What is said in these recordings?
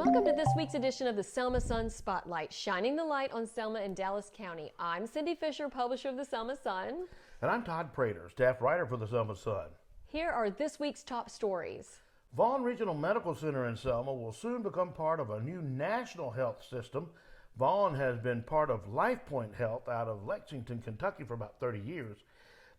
Welcome to this week's edition of the Selma Sun Spotlight, shining the light on Selma and Dallas County. I'm Cindy Fisher, publisher of the Selma Sun. And I'm Todd Prater, staff writer for the Selma Sun. Here are this week's top stories. Vaughan Regional Medical Center in Selma will soon become part of a new national health system. Vaughan has been part of LifePoint Health out of Lexington, Kentucky for about 30 years.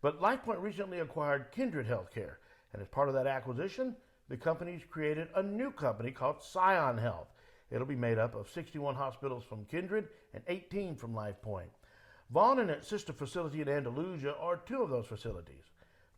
But LifePoint recently acquired Kindred Healthcare, and as part of that acquisition, the company's created a new company called ScionHealth. It'll be made up of 61 hospitals from Kindred and 18 from LifePoint. Vaughan and its sister facility in Andalusia are two of those facilities.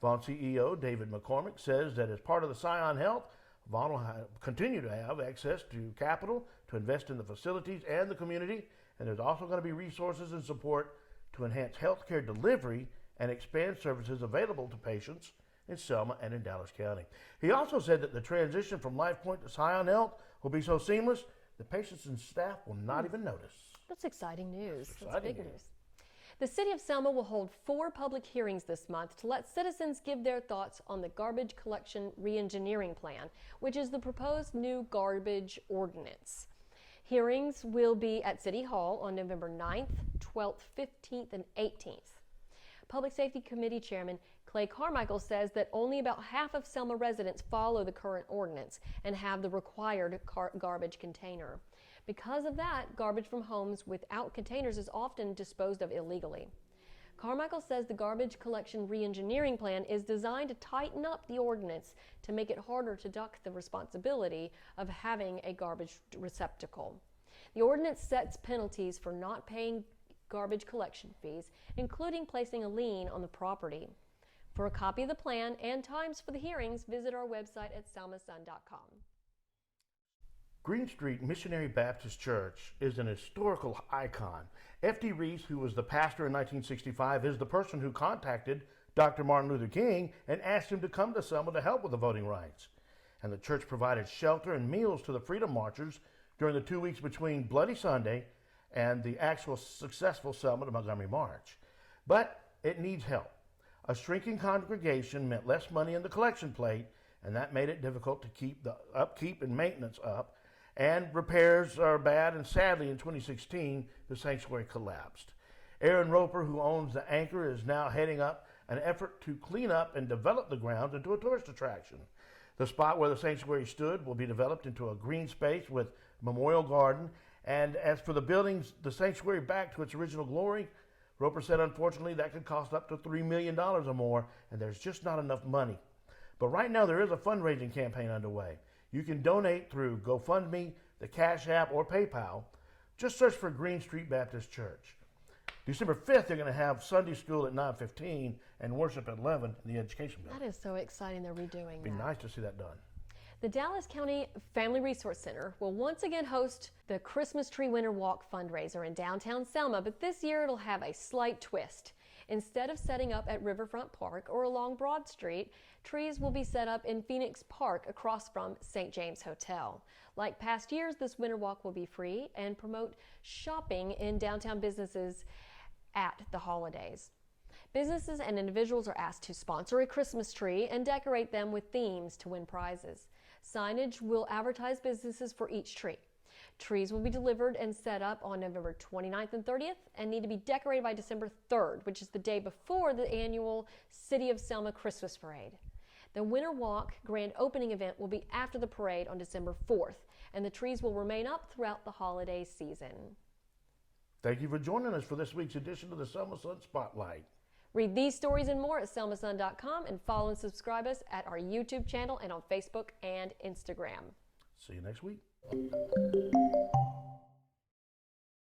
Vaughan CEO David McCormack says that as part of the ScionHealth, Vaughan will continue to have access to capital to invest in the facilities and the community, and there's also going to be resources and support to enhance healthcare delivery and expand services available to patients in Selma and in Dallas County. He also said that the transition from LifePoint to ScionHealth will be so seamless that patients and staff will not even notice. That's exciting news. That's big news. The City of Selma will hold 4 public hearings this month to let citizens give their thoughts on the garbage collection reengineering plan, which is the proposed new garbage ordinance. Hearings will be at City Hall on November 9th, 12th, 15th, and 18th. Public Safety Committee Chairman Clay Carmichael says that only about half of Selma residents follow the current ordinance and have the required garbage container. Because of that, garbage from homes without containers is often disposed of illegally. Carmichael says the garbage collection reengineering plan is designed to tighten up the ordinance to make it harder to duck the responsibility of having a garbage receptacle. The ordinance sets penalties for not paying garbage collection fees, including placing a lien on the property. For a copy of the plan and times for the hearings, visit our website at selmasun.com. Green Street Missionary Baptist Church is an historical icon. F.D. Reese, who was the pastor in 1965, is the person who contacted Dr. Martin Luther King and asked him to come to Selma to help with the voting rights. And the church provided shelter and meals to the Freedom Marchers during the 2 weeks between Bloody Sunday and the actual successful Selma to Montgomery March. But it needs help. A shrinking congregation meant less money in the collection plate, and that made it difficult to keep the upkeep and maintenance up. And repairs are bad, and sadly in 2016, the sanctuary collapsed. Aaron Roper, who owns the Anchor, is now heading up an effort to clean up and develop the grounds into a tourist attraction. The spot where the sanctuary stood will be developed into a green space with memorial garden. And as for the buildings, the sanctuary back to its original glory, Roper said, unfortunately, that could cost up to $3 million or more, and there's just not enough money. But right now, there is a fundraising campaign underway. You can donate through GoFundMe, the Cash App, or PayPal. Just search for Green Street Baptist Church. December 5th, they're going to have Sunday school at 9:15 and worship at 11 in the education building. That is so exciting they're redoing It'd be nice to see that done. The Dallas County Family Resource Center will once again host the Christmas Tree Winter Walk fundraiser in downtown Selma, but this year it'll have a slight twist. Instead of setting up at Riverfront Park or along Broad Street, trees will be set up in Phoenix Park across from St. James Hotel. Like past years, this winter walk will be free and promote shopping in downtown businesses at the holidays. Businesses and individuals are asked to sponsor a Christmas tree and decorate them with themes to win prizes. Signage will advertise businesses for each tree. Trees will be delivered and set up on November 29th and 30th and need to be decorated by December 3rd, which is the day before the annual City of Selma Christmas Parade. The Winter Walk grand opening event will be after the parade on December 4th, and the trees will remain up throughout the holiday season. Thank you for joining us for this week's edition of the Selma Sun Spotlight. Read these stories and more at selmasun.com and follow and subscribe us at our YouTube channel and on Facebook and Instagram. See you next week.